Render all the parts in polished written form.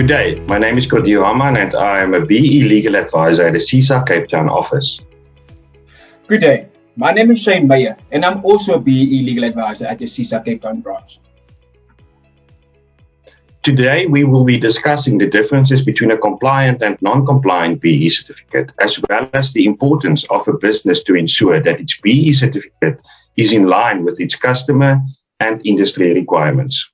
Good day, my name is Cordieu and I am a BE Legal Advisor at the SEESA Cape Town office. Good day, my name is Meyer and I'm also a BE Legal Advisor at the SEESA Cape Town branch. Today we will be discussing the differences between a compliant and non-compliant BE certificate, as well as the importance of a business to ensure that its BE certificate is in line with its customer and industry requirements.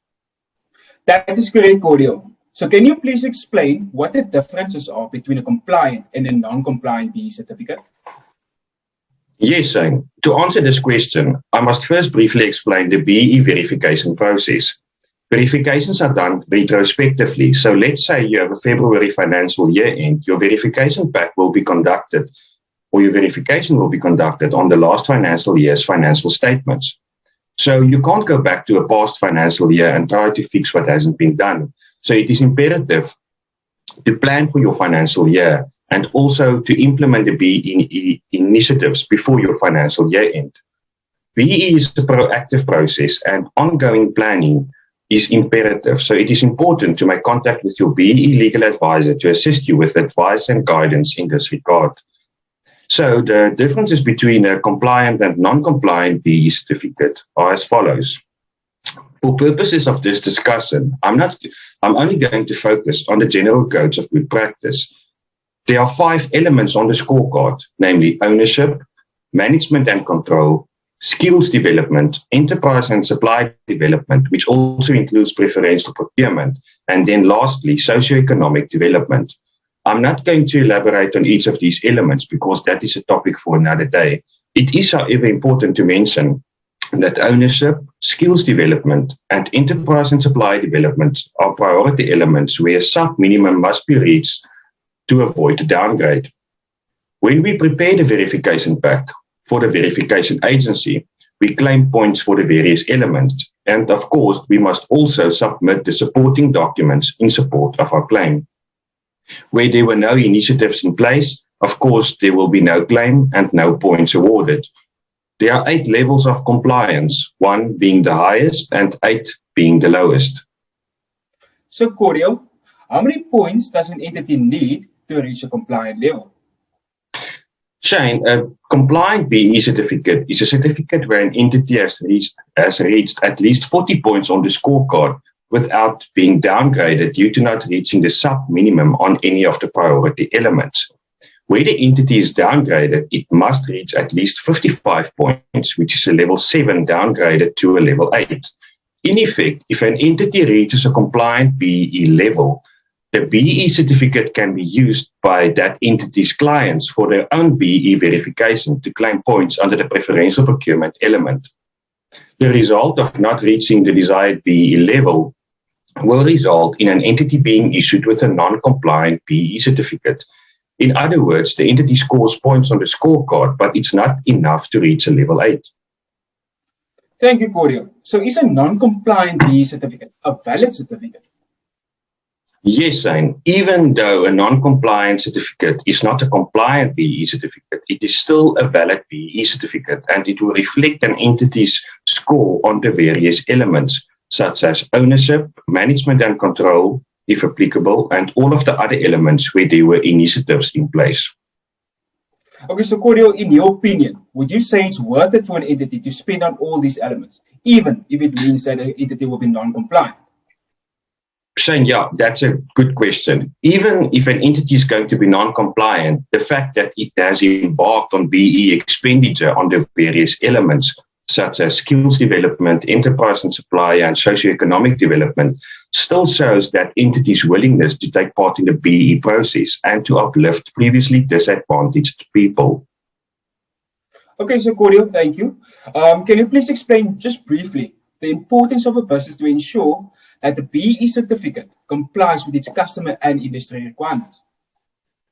That is correct, Cordieu. So can you please explain what the differences are between a compliant and a non-compliant BE certificate? Yes, Shane. To answer this question, I must first briefly explain the BE verification process. Verifications are done retrospectively. So let's say you have a February financial year end, your verification pack will be conducted, or your verification will be conducted on the last financial year's financial statements. So you can't go back to a past financial year and try to fix what hasn't been done. So it is imperative to plan for your financial year and also to implement the BE initiatives before your financial year end. BE is a proactive process and ongoing planning is imperative. So it is important to make contact with your BE legal advisor to assist you with advice and guidance in this regard. So the differences between a compliant and non-compliant BE certificate are as follows. For purposes of this discussion, I'm only going to focus on the general codes of good practice. There are 5 elements on the scorecard, namely ownership, management and control, skills development, enterprise and supply development, which also includes preferential procurement, and then lastly, socioeconomic development. I'm not going to elaborate on each of these elements because that is a topic for another day. It is, however, important to mention that ownership, skills development, and enterprise and supply development are priority elements where a sub-minimum must be reached to avoid a downgrade. When we prepare the verification pack for the verification agency, we claim points for the various elements, and of course, we must also submit the supporting documents in support of our claim. Where there were no initiatives in place, of course, there will be no claim and no points awarded. There are 8 levels of compliance, 1 being the highest and 8 being the lowest. So, Cordieu, how many points does an entity need to reach a compliant level? Shane, a compliant BE certificate is a certificate where an entity has reached at least 40 points on the scorecard without being downgraded due to not reaching the sub-minimum on any of the priority elements. Where the entity is downgraded, it must reach at least 55 points, which is a level 7 downgraded to a level 8. In effect, if an entity reaches a compliant BE level, the BE certificate can be used by that entity's clients for their own BE verification to claim points under the preferential procurement element. The result of not reaching the desired BE level will result in an entity being issued with a non-compliant BE certificate. In other words, the entity scores points on the scorecard, but it's not enough to reach a level 8. Thank you, Cordieu. So is a non-compliant BE certificate a valid certificate? Yes, Shane. Even though a non-compliant certificate is not a compliant BE certificate, it is still a valid BE certificate and it will reflect an entity's score on the various elements, such as ownership, management and control, if applicable, and all of the other elements where there were initiatives in place. Okay, so Cordieu, in your opinion, would you say it's worth it for an entity to spend on all these elements, even if it means that an entity will be non-compliant? Shane, yeah, that's a good question. Even if an entity is going to be non-compliant, the fact that it has embarked on BE expenditure on the various elements, such as skills development, enterprise and supply, and socioeconomic development, still shows that entity's willingness to take part in the BE process and to uplift previously disadvantaged people. Okay, so Cordieu, thank you. Can you please explain just briefly the importance of a business to ensure that the BE certificate complies with its customer and industry requirements?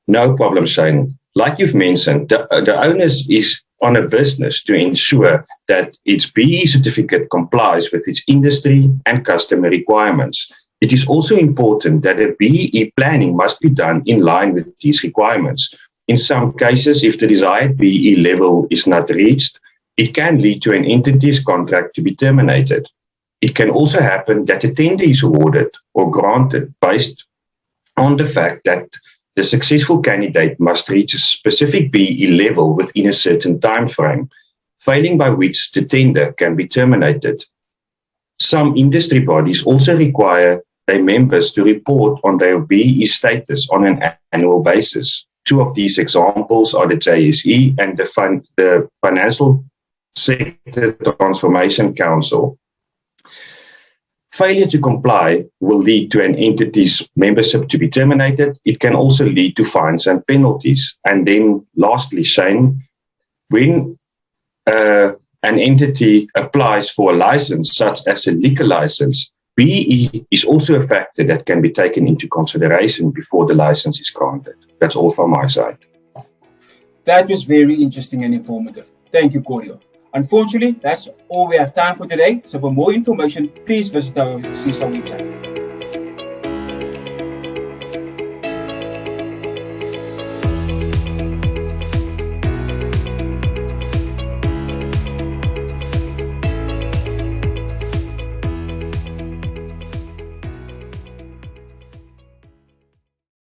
No problem, Shane. Like you've mentioned, the onus is on a business to ensure that its BE certificate complies with its industry and customer requirements. It is also important that a BE planning must be done in line with these requirements. In some cases, if the desired BE level is not reached, it can lead to an entity's contract to be terminated. It can also happen that a tender is awarded or granted based on the fact that the successful candidate must reach a specific BEE level within a certain time frame, failing by which the tender can be terminated. Some industry bodies also require their members to report on their BEE status on an annual basis. Two of these examples are the JSE and the Financial Sector Transformation Council. Failure to comply will lead to an entity's membership to be terminated. It can also lead to fines and penalties. And then lastly, Shane, when an entity applies for a license, such as a liquor license, BEE is also a factor that can be taken into consideration before the license is granted. That's all from my side. That was very interesting and informative. Thank you, Cordieu. Unfortunately, that's all we have time for today. So for more information, please visit our SEESA website.